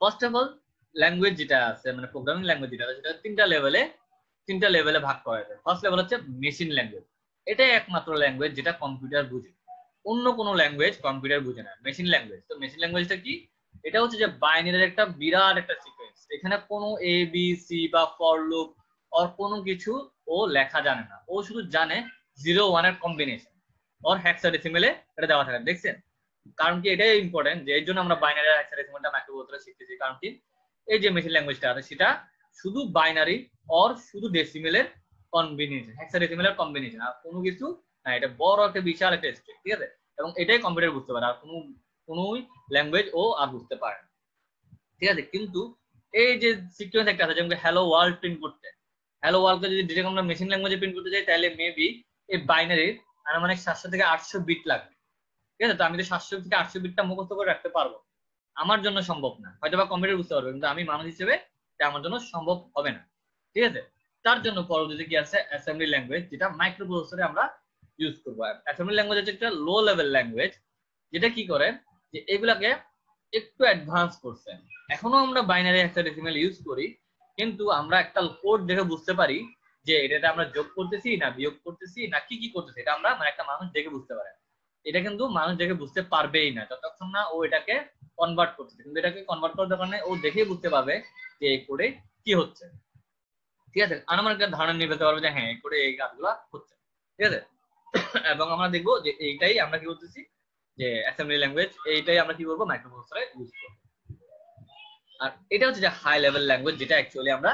First of all language যেটা আছে মানে প্রোগ্রামিং ল্যাঙ্গুয়েজ যেটা আছে সেটা তিনটা লেভেলে ভাগ করা যায়। ফার্স্ট লেভেল হচ্ছে মেশিন ল্যাঙ্গুয়েজ, এটাই একমাত্র ল্যাঙ্গুয়েজ যেটা কম্পিউটার বুঝে, অন্য কোনো ল্যাঙ্গুয়েজ কম্পিউটার বুঝে না। মেশিন ল্যাঙ্গুয়েজ, তো মেশিন ল্যাঙ্গুয়েজটা কি? এটা হচ্ছে যে বাইনারির একটা বিরাট একটা সিকোয়েন্স, এখানে কোনো এ বি সি বা ফর লুপ ওর কোনো কিছু ও লেখা জানে না, ও শুধু জানে 0 1 এর কম্বিনেশন ওর হেক্সাডেসিমেলে এটা দেওয়া থাকে। দেখছেন? কারণ কি এটাই ইম্পর্টেন্ট যে এর জন্য আমরা বাইনারি হেক্সাডেসিমেলটা মাইক্রোপ্রসেসরে শিখতেছি, কারণ কি এই যে মেশিন ল্যাঙ্গুয়েজটা আছে সেটা শুধু বাইনারি অর শুধু ডেসিমেলের কম্বিনেশন, হেক্সাডেসিমেলের কম্বিনেশন, আর কোনো কিছু না। এটা বড় একটা বিশাল একটা স্ট্রিং, ঠিক আছে? এবং এটাই কম্পিউটার বুঝতে পারে, আর কোনো ল্যাঙ্গুয়েজ ও আর বুঝতে পারে না, ঠিক আছে? কিন্তু এই যে সিকোয়েন্স একটা আছে, যেমন হ্যালো ওয়ার্ল্ড প্রিন্ট করতে, হ্যালো ওয়ার্ল্ডকে যদি ডিরেক্ট আমরা মেশিন ল্যাঙ্গুয়েজে প্রিন্ট করতে যাই তাহলে মেবি এই বাইনারির মানে 700 থেকে 800 বিট লাগবে, ঠিক আছে? তো আমি তো 700 থেকে 800 বিটটা মুখস্থ করে রাখতে পারবো, আমার জন্য সম্ভব না, হয়তো বা কম্পিউটার বুঝতে পারবে, কিন্তু আমি মানুষ হিসেবে এটা আমার জন্য সম্ভব হবে না, ঠিক আছে? তার জন্য পরবর্তীতে কি আছে অ্যাসেম্বলি ল্যাঙ্গুয়েজ, যেটা মাইক্রোপ্রসেসরে আমরা ইউজ করবো। অ্যাসেম্বলি ল্যাঙ্গুয়েজ হচ্ছে একটা লো লেভেল ল্যাঙ্গুয়েজ, যেটা কি করে যে এগুলাকে একটু অ্যাডভান্স করছে। এখনো আমরা বাইনারি হেক্সাডেসিমাল ইউজ করি, কিন্তু আমরা একটা কোড দেখে বুঝতে পারি যে এটাতে আমরা যোগ করতেছি না বিয়োগ করতেছি না কি কি করতেছি, এটা আমরা মানে একটা মানুষ দেখে বুঝতে পারে। এটা কিন্তু মানুষ দেখে বুঝতে পারবেই না যতক্ষণ না ও এটাকে কনভার্ট করতেছে, কিন্তু এটাকে কনভার্ট করার দরকার নেই, ও দেখেই বুঝতে পারবে যে এই কোডে কি হচ্ছে, ঠিক আছে? আনুমানিক একটা ধারণা নিয়ে ফেলতে পারবে যে হ্যাঁ এই কোডে এই কাজগুলো হচ্ছে, ঠিক আছে? এবং আমরা দেখবো যে এইটাই আমরা কি করতেছি যে অ্যাসেম্বলি ল্যাঙ্গুয়েজ, এইটাই আমরা কি করবো মাইক্রোপ্রসেসরে ইউজ করবো। আর এটা হচ্ছে যে হাই লেভেল ল্যাঙ্গুয়েজ যেটা অ্যাকচুয়ালি আমরা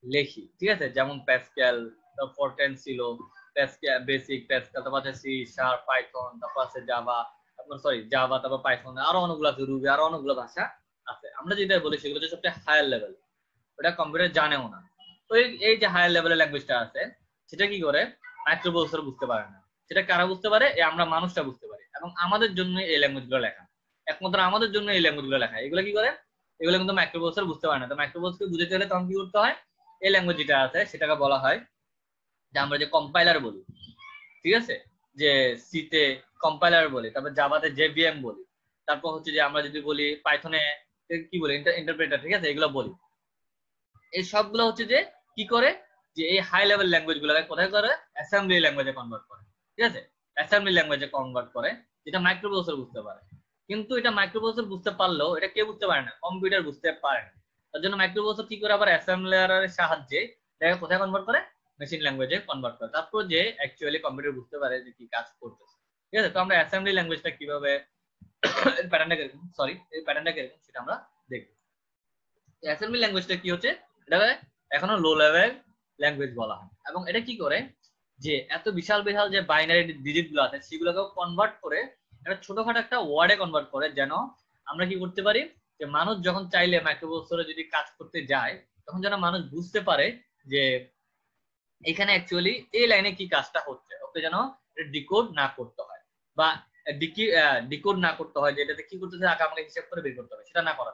লিখি, ঠিক আছে? যেমন প্যাসকেল, তারপর ফরটেন ছিল, প্যাসকেল বেসিক, প্যাসকেল, তারপর আছে সি শার্প, পাইথন, তারপর আছে জাভা, তারপর জাভা, তারপর পাইথন, আরো অনেকগুলো আছে, রুবি, আরো অনেকগুলো ভাষা আছে। আমরা যেটা বলি সেগুলো হচ্ছে সবচেয়ে হায়ার লেভেল, ওটা কম্পিউটার জানেও না। তো এই যে হায়ার লেভেলের ল্যাঙ্গুয়েজটা আছে সেটা কি করে মাইক্রোপ্রসেসর বুঝতে পারে না, সেটা কারা বুঝতে পারে? আমরা মানুষটা বুঝতে পারি, এবং আমাদের জন্য এই ল্যাঙ্গুয়েজগুলো লেখা, একমাত্র আমাদের জন্য এই ল্যাঙ্গুয়েজগুলো লেখা। এগুলো কি করে? এগুলো কিন্তু মাইক্রোপ্রসেসর বুঝতে পারে না। তো মাইক্রোপ্রসেসর বুঝতে হলে তখন কি করতে হয়? এই ল্যাঙ্গুয়েজ যেটা আছে সেটাকে বলা হয় যে আমরা যে কম্পাইলার বলি, ঠিক আছে? যে সিতে কম্পাইলার বলি, তারপর জাভাতে জেভিএম বলি, তারপর হচ্ছে যে আমরা যদি বলি পাইথনে কি বলি ইন্টারপ্রেটার, ঠিক আছে? এগুলো বলি। এই সবগুলো হচ্ছে যে কি করে যে এই হাই লেভেল ল্যাঙ্গুয়েজ গুলোকে কোথায় করে অ্যাসেম্বলি ল্যাঙ্গুয়েজে কনভার্ট করে, ঠিক আছে? অ্যাসেম্বলি ল্যাঙ্গুয়েজে কনভার্ট করে, যেটা মাইক্রোপ্রসেসর বুঝতে পারে। কিন্তু এটা মাইক্রোপ্রসেসর বুঝতে পারলেও এটা কে বুঝতে পারে না? কম্পিউটার বুঝতে পারে না। তার জন্য মাইক্রোপ্রসেসর কি করে আবার অ্যাসেম্বলারের সাহায্যে এটাকে কোথায় কনভার্ট করে? মেশিন ল্যাঙ্গুয়েজে কনভার্ট করে, তারপর যে অ্যাকচুয়ালি কম্পিউটার বুঝতে পারে যে কি কাজ করতেছে, ঠিক আছে? তো আমরা অ্যাসেম্বলি ল্যাঙ্গুয়েজটা কিভাবে প্যাটার্নটা কিরকম এই প্যাটার্নটা কিরকম সেটা আমরা দেখব। অ্যাসেম্বলি ল্যাঙ্গুয়েজটা কি হচ্ছে? এটা এখনো লো লেভেল ল্যাঙ্গুয়েজ বলা হয়, এবং এটা কি করে যে এত বিশাল বিশাল যে বাইনারি ডিজিট গুলো আছে সেগুলোকে কনভার্ট করে একটা ছোটখাটো একটা ওয়ার্ডে কনভার্ট করে, যেন আমরা কি করতে পারি যে মানুষ যখন চাইলে মাইক্রোপ্রসেসরে যদি কাজ করতে যায় তখন যেন মানুষ বুঝতে পারে যে এখানে অ্যাকচুয়ালি এই লাইনে কি কাজটা হচ্ছে, ওকে যেন ডিকোড না করতে হয়, বা ডিকোড না করতে হয় যে এটাতে কি করতেছে আগে আমাকে হিসাব করে বের করতে হবে, সেটা না করা।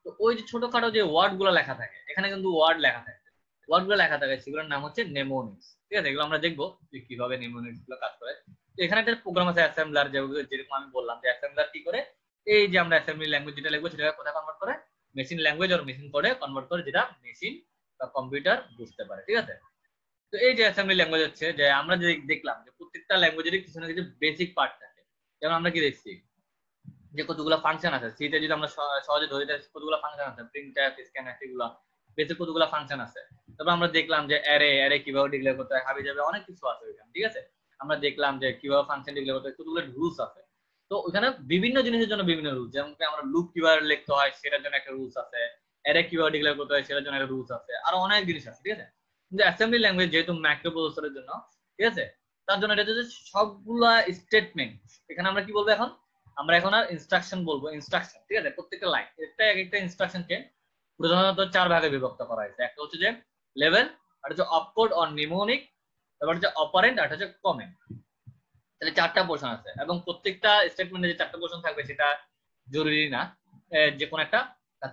তো ওই যে ছোটখাটো যে ওয়ার্ড গুলো লেখা থাকে, এখানে কিন্তু ওয়ার্ড লেখা থাকে, ওয়ার্ড গুলো লেখা থাকে, সেগুলোর নাম হচ্ছে নেমোনিক্স, ঠিক আছে? এগুলো আমরা দেখবো যে কিভাবে নেমোনিক্স গুলো কাজ করে। তো এখানে একটা প্রোগ্রাম আছে অ্যাসেম্বলার, যেরকম আমি বললাম যে অ্যাসেম্বলার কি করে এই যে আমরা অ্যাসেম্বলি ল্যাঙ্গুয়েজ যেটা লিখবো সেটাকে কোথায় কনভার্ট করে? মেশিন ল্যাঙ্গুয়েজ আর মেশিন কোডে কনভার্ট করে, যেটা মেশিন বা কম্পিউটার বুঝতে পারে, ঠিক আছে? তো এই যে অ্যাসেম্বলি ল্যাঙ্গুয়েজ হচ্ছে যে আমরা যে দেখলাম যে প্রত্যেকটা ল্যাঙ্গুয়েজের কিছু না কিছু বেসিক পার্ট থাকে। যেমন আমরা কি দেখছি যে কতগুলো ফাংশন আছে, সিতে যদি আমরা সহজে ধরে যাই কতগুলো ফাংশন আছে, প্রিন্টএফ, স্ক্যানএফ, এগুলো বেসিক কতগুলো ফাংশন আছে। তারপর আমরা দেখলাম যে অ্যারে কিভাবে ডিক্লেয়ার করতে হয়, হাবি যাবে অনেক কিছু আছে ওইখানে, ঠিক আছে? আমরা দেখলাম যে কিভাবে ফাংশন ডিক্লেয়ার করতে হয়, কতগুলো রুলস আছে। তো ওখানে বিভিন্ন জিনিসের জন্য বিভিন্ন রুলস, যেমন আমরা লুপ কিভাবে লিখতে হয় সেটার জন্য একটা রুলস আছে, অ্যারে কিভাবে ডিক্লেয়ার করতে হয় সেটার জন্য একটা রুলস আছে, আর অনেক জিনিস আছে, ঠিক আছে? কিন্তু অ্যাসেম্বলি ল্যাঙ্গুয়েজ যেহেতু মাইক্রোপ্রসেসরের জন্য, ঠিক আছে, তার জন্য এটা হচ্ছে সবগুলা স্টেটমেন্ট। এখানে আমরা কি বলবো এখন? আমরা এখন আর ইনস্ট্রাকশন বলবো, ইনস্ট্রাকশন, ঠিক আছে? প্রত্যেকটা লাইন একটা এক একটা ইনস্ট্রাকশনকে প্রধানত 4 ভাগে বিভক্ত করা হয়েছে। একটা হচ্ছে যে লেভেল, আর হচ্ছে অপকোড অর নিমোনিক, তারপর হচ্ছে অপারেন্ট, আর হচ্ছে কমেন্ট। তাহলে 4টা পোর্শন আছে, এবং প্রত্যেকটা স্টেটমেন্টে যে 4টা পোর্শন থাকবে সেটা জরুরি না, যে কোনো একটা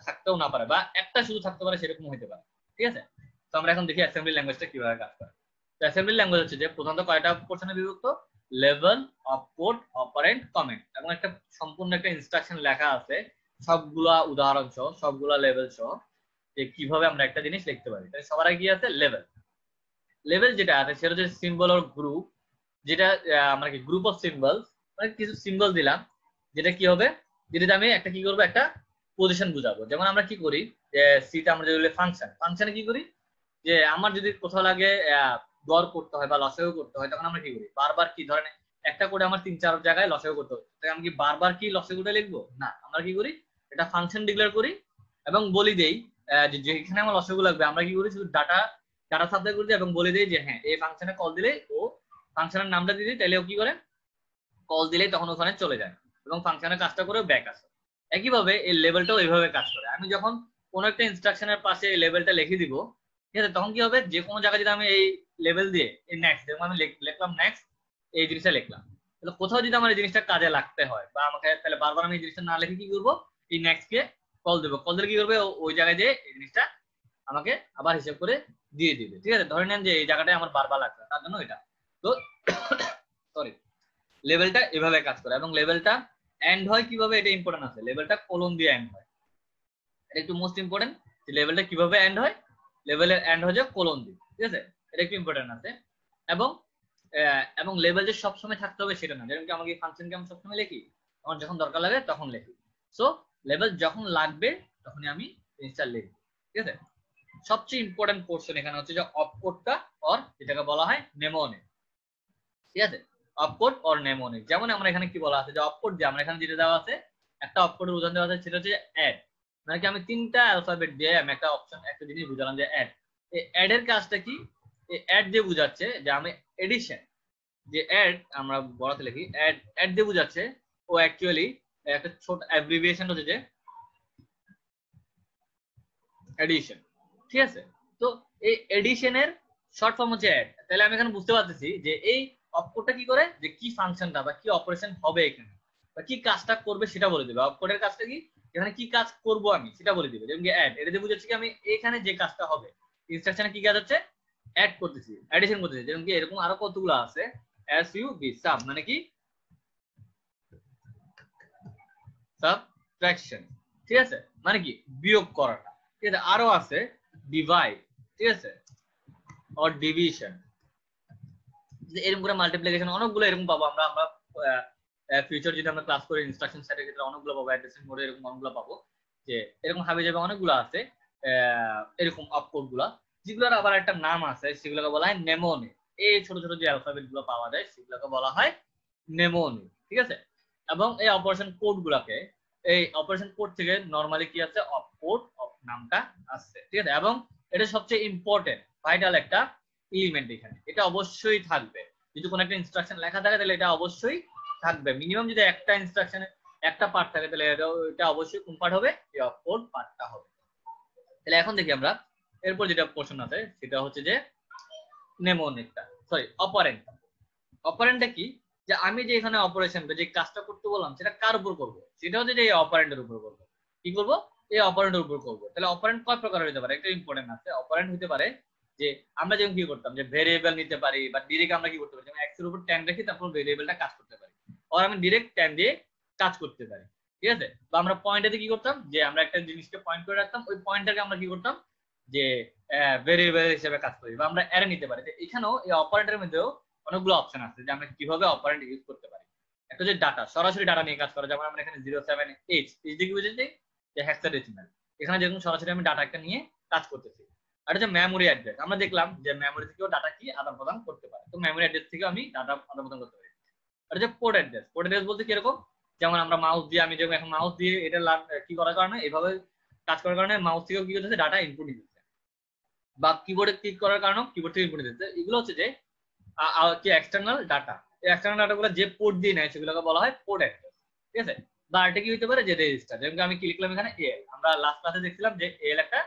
থাকতেও না পারে, বা একটা শুধু থাকতে পারে সেরকম হতে পারে, ঠিক আছে? তো আমরা এখন দেখি অ্যাসেম্বলি ল্যাঙ্গুয়েজটা কিভাবে কাজ করে। তো অ্যাসেম্বলি ল্যাঙ্গুয়েজ হচ্ছে যে প্রধানত কয়টা পোর্শনে বিভক্ত? লেভেল, অপকোড, অপারেন্ট, কমেন্ট, এবং একটা সম্পূর্ণ একটা ইনস্ট্রাকশন লেখা আছে সবগুলা উদাহরণ সহ, সবগুলা লেভেল সহ যে কিভাবে আমরা একটা জিনিস লিখতে পারি। তাহলে সবার আগে কি আছে? লেভেল। লেভেল যেটা আছে সেটা হচ্ছে সিম্বল অর গ্রুপ, যেটা আমরা কি গ্রুপ অফ সিম্বল, মানে কিছু সিম্বল দিলাম, যেটা কি হবে, যেটাতে আমি একটা কি করবো, একটা পজিশন বুঝাবো। যেমন আমরা কি করি যে সিতে আমরা যদি ফাংশন, ফাংশনে কি করি যে আমার যদি কোথাও লাগে গড় করতে হয় বা লসাগু করতে হয়, তখন আমরা কি করি, বারবার কি ধরেন একটা করে আমার 3-4 জায়গায় লসাগু করতে হবে, তাই আমি কি বারবার কি লসাগুটা লিখবো না, আমরা কি করি এটা ফাংশন ডিক্লেয়ার করি এবং বলি দেই যে যেখানে আমার লসাগু লাগবে আমরা কি করি শুধু ডাটা সাপ্লাই করে দিই এবং বলে দিই যে হ্যাঁ এই ফাংশনে কল দিলে ও ফাংশনের নামটা দিয়ে দিই, তাহলে ও কি করে কল দিলেই তখন ওখানে চলে যায় এবং ফাংশনের কাজটা করে ব্যাক আসে। একইভাবে এই লেভেলটাও এইভাবে কাজ করে। আমি যখন কোন একটা ইনস্ট্রাকশনের পাশে এই লেভেলটা লিখে দিব, ঠিক আছে, তখন কি হবে, যে কোনো জায়গায় যদি আমি এই লেভেল দিয়ে এই নেক্সট, যেমন আমি লিখলাম নেক্সট, এই জিনিসটা লিখলাম, তাহলে কোথাও যদি আমার এই জিনিসটা কাজে লাগতে হয় বা আমাকে, তাহলে বারবার আমি এই জিনিসটা না লিখে কি করবো, এই নেক্সট কে কল দেবো, কল দিলে কি করবে ওই জায়গায় যে এই জিনিসটা আমাকে আবার হিসেব করে দিয়ে দিবে। ঠিক আছে, ধরে নেন যে এই জায়গাটায় আমার বারবার লাগবে, তার জন্য এটা তো সরি লেভেলটা এভাবে কাজ করে। এবং লেভেলটা এন্ড হয় কিভাবে, এটা ইম্পর্টেন্ট আছে, লেভেলটা কোলন দিয়ে এন্ড হয়, এটা একটু মোস্ট ইম্পর্টেন্ট যে লেভেলটা কিভাবে এন্ড হয়, লেভেলের এন্ড হয়ে যায় কোলন দিয়ে। ঠিক আছে, এটা একটু ইম্পর্টেন্ট আছে। এবং এবং লেভেল যে সবসময় থাকতে হবে সেটা না, যেমন কি আমাকে ফাংশনকে আমি সবসময় লিখি, আমার যখন দরকার লাগে তখন লিখি। সো লেভেল যখন লাগবে তখনই আমি জিনিসটা লিখি। ঠিক আছে, সবচেয়ে ইম্পর্টেন্ট পোর্শন এখানে হচ্ছে যে অপকোডটা অর যেটাকে বলা হয় নেমোনিক। ঠিক আছে, অপকোড অর নেমোনিক। যেমন আমরা এখানে কি বলা আছে যে অপকোড, যে আমরা এখানে যেটা দেওয়া আছে একটা অপকোডের উদাহরণ দেওয়া আছে, সেটা হচ্ছে অ্যাড, মানে কি আমি 3টা অ্যালফাবেট দিয়ে আমি একটা অপশন একটা জিনিস বুঝালাম যে অ্যাড। এই অ্যাড এর কাজটা কি, এই অ্যাড দিয়ে বুঝাচ্ছে যে আমি এডিশন, যে অ্যাড আমরা বড়তে লিখি অ্যাড, অ্যাড দিয়ে বুঝাচ্ছে ও অ্যাকচুয়ালি একটা ছোট অ্যাব্রিভিয়েশন হচ্ছে যে এডিশন। ঠিক আছে, তো এই এডিশনের শর্ট ফর্ম হচ্ছে অ্যাড। তাহলে আমি এখানে বুঝতে পারতেছি যে এই অপকোডটা কি করে, যে কি ফাংশনটা বা কি অপারেশন হবে এখানে বা কি কাজটা করবে সেটা বলে দিবে। অপকোডের কাজটা কি, এখানে কি কাজ করব আমি সেটা বলে দিবে। যেমন কি অ্যাড, এটা দিয়ে বুঝাচ্ছে কি আমি এখানে যে কাজটা হবে, ইনস্ট্রাকশনে কি কাজ হচ্ছে, অ্যাড করতেছি, অ্যাডিশন করতেছি। যেমন কি এরকম আরো কতগুলো আছে, এস ইউ বি সাব, মানে কি সাবট্রাকশন। ঠিক আছে, মানে কি বিয়োগ করাটা। ঠিক আছে, আরো আছে ডিভাইড, ঠিক আছে, অর ডিভিশন, এরকম করে মাল্টিপ্লিকেশন, অনেকগুলো এরকম পাবো আমরা আমরা ফিউচার যদি আমরা ক্লাস করি ইনস্ট্রাকশন সেটের ক্ষেত্রে অনেকগুলো পাবো, অ্যাড্রেসিং মোডে এরকম অনেকগুলো পাবো, যে এরকম হাবি যাবে অনেকগুলো আছে এরকম অপকোড গুলা, যেগুলোর আবার একটা নাম আছে, সেগুলোকে বলা হয় নেমোনিক। এই ছোট ছোট যে অ্যালফাবেট গুলো পাওয়া যায় সেগুলোকে বলা হয় নেমোনিক। ঠিক আছে, এবং এই অপারেশন কোড গুলাকে, এই অপারেশন কোড থেকে নরমালি কি আছে, অপকোড অফ নামটা আসছে। ঠিক আছে, এবং এটা সবচেয়ে ইম্পর্টেন্ট ভাইটাল একটা এলিমেন্ট, এখানে এটা অবশ্যই থাকবে। যদি কোনো একটা ইনস্ট্রাকশন লেখা থাকে তাহলে এটা অবশ্যই থাকবে। মিনিমাম যদি একটা ইনস্ট্রাকশনে একটা পার্ট থাকে তাহলে এটা অবশ্যই কোন পার্ট হবে, এই অপকোড পার্টটা হবে। তাহলে এখন দেখি আমরা এরপর যেটা পোর্শন আছে সেটা হচ্ছে যে নেমোনিকটা, সরি অপারেন্ট। অপারেন্টটা কি, যে আমি যে এখানে অপারেশন যে কাজটা করতে বললাম সেটা কার উপর করব, সেটা হচ্ছে যে এই অপারেন্টের উপর করব। কি করব, এই অপারেন্টের উপর করব। তাহলে অপারেন্ট কয় প্রকার হতে পারে, একটা ইম্পর্টেন্ট আছে। অপারেন্ট হতে পারে যে আমরা যেমন কি করতাম যে ভেরিয়েবল নিতে পারি, বা ডিরেক্ট আমরা কি করতে পারি, যেমন এক্স এর উপর ট্যান রেখে তারপর ভেরিয়েবলটা কাজ করতে পারি, আর আমি ডিরেক্ট ট্যান দিয়ে কাজ করতে পারি। ঠিক আছে, বা আমরা পয়েন্টে কি করতাম, যে আমরা একটা জিনিসকে পয়েন্ট করে রাখতাম, ওই পয়েন্টটাকে আমরা কি করতাম যে ভেরিয়েবল হিসেবে কাজ করি, বা আমরা অ্যারে নিতে পারি। এখানেও এই অপারেটরের মধ্যেও অনেকগুলো অপশন আছে যে আমরা কিভাবে অপারেন্ট ইউজ করতে পারি। একটা যে ডাটা, সরাসরি ডাটা নিয়ে কাজ করা, যেমন আমরা এখানে 07H কি বুঝেছি, যে হেক্সাডেসিমাল, এখানে যেরকম সরাসরি আমি ডাটা একটা নিয়ে কাজ করতেছি। আর হচ্ছে মেমোরি অ্যাড্রেস, আমরা দেখলাম যে মেমোরি থেকেও ডাটা কি আদান প্রদান করতে পারে, তো মেমোরি অ্যাড্রেস থেকে আমি ডাটা আদান প্রদান করতে পারি। আর হচ্ছে পোর্ট অ্যাড্রেস, পোর্ট অ্যাড্রেস বলতে কিরকম, যেমন আমরা মাউস দিয়ে, আমি যেমন এখন মাউস দিয়ে এটা কি করার কারণে, এভাবে কাজ করার কারণে মাউস থেকেও কি করতেছে, ডাটা ইনপুট দিচ্ছে, বা কিবোর্ডে ক্লিক করার কারণে কিবোর্ড থেকে ইনপুট দিচ্ছে। এগুলো হচ্ছে যে কি এক্সটার্নাল ডাটা। এই এক্সটার্নাল ডাটাগুলো যে পোর্ট দিয়ে নেয় সেগুলোকে বলা হয় পোর্ট অ্যাড্রেস। ঠিক আছে, বা এটা কি হতে পারে যে রেজিস্টার, যেমন আমি কি লিখলাম এখানে এল, আমরা লাস্ট ক্লাসে দেখছিলাম যে এল একটা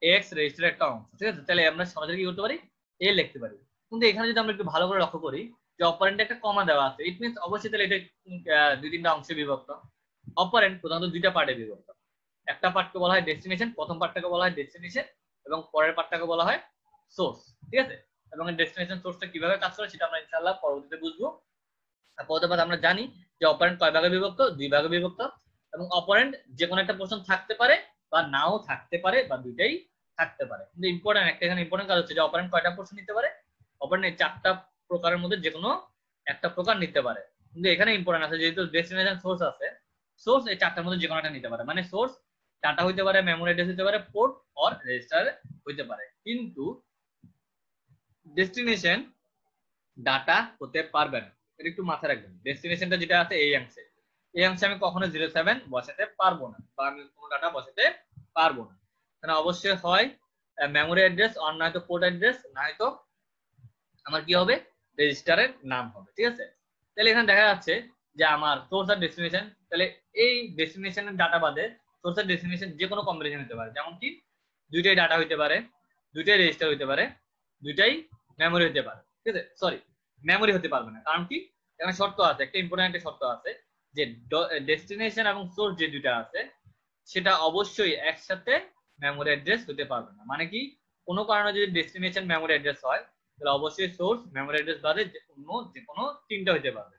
এক্স রেজিস্টার একটা অংশ। ঠিক আছে, তাহলে আমরা সরাসরি কি করতে পারি, এল লিখতে পারি। কিন্তু এখানে যদি আমরা একটু ভালো করে লক্ষ্য করি যে অপারেন্টে একটা কমা দেওয়া আছে, ইট মিনস অবশ্যই তাহলে এটা 2-3টা অংশে বিভক্ত। অপারেন্ট প্রধানত 2টা পার্টে বিভক্ত। একটা পার্টকে বলা হয় ডেস্টিনেশন, প্রথম পার্টটাকে বলা হয় ডেস্টিনেশন, এবং পরের পার্টটাকে বলা হয় সোর্স। ঠিক আছে, এবং ডেস্টিনেশন সোর্সটা কিভাবে কাজ করে সেটা আমরা ইনশাআল্লাহ পরবর্তীতে বুঝবো। আপাতত আমরা জানি যে অপারেন্ট কয় ভাগে বিভক্ত, 2 ভাগে বিভক্ত, এবং অপারেন্ড যে কোনো একটা পোর্শন থাকতে পারে বা নাও থাকতে পারে বা দুইটাই থাকতে পারে। কিন্তু ইম্পর্টেন্ট একটা এখানে ইম্পর্টেন্ট কাজ হচ্ছে যে অপারেন্ড কয়টা পোর্শন নিতে পারে, অপারেন্ড এই চারটা প্রকারের মধ্যে যে কোনো একটা প্রকার নিতে পারে। কিন্তু এখানে ইম্পর্টেন্ট আছে যেহেতু ডেস্টিনেশন সোর্স আছে, সোর্স এই চারটার মধ্যে যে কোনো একটা নিতে পারে, মানে সোর্স ডাটা হইতে পারে, মেমোরি অ্যাড্রেস হইতে পারে, পোর্ট অর রেজিস্টার হইতে পারে, কিন্তু ডেস্টিনেশন ডাটা হতে পারবে না। এটা একটু মাথায় রাখবেন। ডেস্টিনেশনটা যেটা আছে এই অংশে আমি কখনো 07 বসাতে পারবো না বা আমি কোনো ডাটা বসাতে পারবো না। কারণ অবশ্যই হয় মেমোরি অ্যাড্রেস আর নয়তো পোর্ট অ্যাড্রেস, নয়তো আমার কি হবে রেজিস্টারের নাম হবে। ঠিক আছে, তাহলে এখানে দেখা যাচ্ছে যে আমার সোর্স আর ডেস্টিনেশন, তাহলে এই ডেস্টিনেশনের ডাটা বাদে সোর্স আর ডেস্টিনেশন যে কোনো কম্বিনেশন হতে পারে, যেমন কি দুইটাই ডাটা হইতে পারে, দুইটাই রেজিস্টার হইতে পারে, দুইটাই মেমোরি হতে পারে। ঠিক আছে, সরি মেমোরি হতে পারবে না, কারণ কি এখানে শর্ত আছে, একটা ইম্পর্টেন্ট একটা শর্ত আছে যে ডেস্টিনেশন এবং সোর্স যে দুইটা আছে সেটা অবশ্যই একসাথে মেমোরি অ্যাড্রেস হতে পারবে না। মানে কি কোনো কারণে যদি ডেস্টিনেশন মেমোরি অ্যাড্রেস হয় তাহলে অবশ্যই সোর্স মেমোরি অ্যাড্রেস বাদে যে কোনো তিনটা হতে পারবে,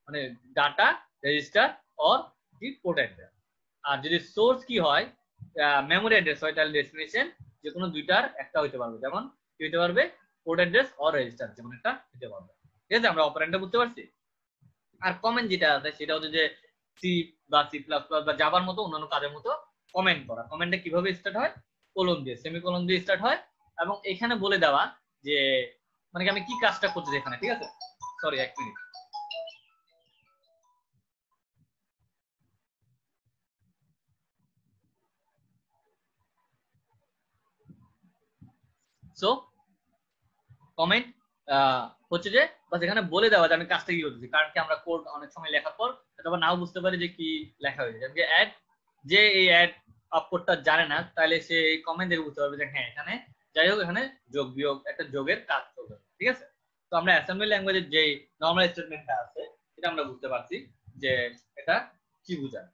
মানে data, register or the port address. আর যদি সোর্স কি হয় মেমোরি অ্যাড্রেস হয় তাহলে ডেস্টিনেশন যে কোনো দুইটার একটা হতে পারবে, যেমন কি হতে পারবে পোর্ট অ্যাড্রেস অর রেজিস্টার যে কোনো একটা হতে পারবে। ঠিক আছে, আমরা অপারেন্ডটা বুঝতে পারছি। আর কমেন্ট যেটা আছে সেটা হচ্ছে যে সি বা সি প্লাস প্লাস বা জাভার মতো অন্যান্য কাজের মতো কমেন্ট করা। কমেন্টটা কিভাবে স্টার্ট হয়, কোলন দিয়ে, সেমিকোলন দিয়ে স্টার্ট হয়, এবং এখানে বলে দেওয়া যে মানে কি আমি কি কাজটা করতেছি এখানে। ঠিক আছে, সরি এক মিনিট। সো কমেন্ট হচ্ছে যে বাস এখানে বলে দেওয়া যে আমি কাজটা কি করতেছি, কারণ কি আমরা কোড অনেক সময় লেখার পর অথবা নাও বুঝতে পারি যে কি লেখা হয়েছে। যেমন অ্যাড, যে এই অ্যাড অফ কোডটা জানে না তাহলে সে এই কমেন্ট দেখে বুঝতে পারবে যে হ্যাঁ এখানে যাই হোক এখানে যোগ বিয়োগ একটা যোগের কাজ চলবে। ঠিক আছে, তো আমরা অ্যাসেম্বলি ল্যাঙ্গুয়েজের যে নর্মাল স্টেটমেন্টটা আছে এটা আমরা বুঝতে পারছি যে এটা কি বোঝায়।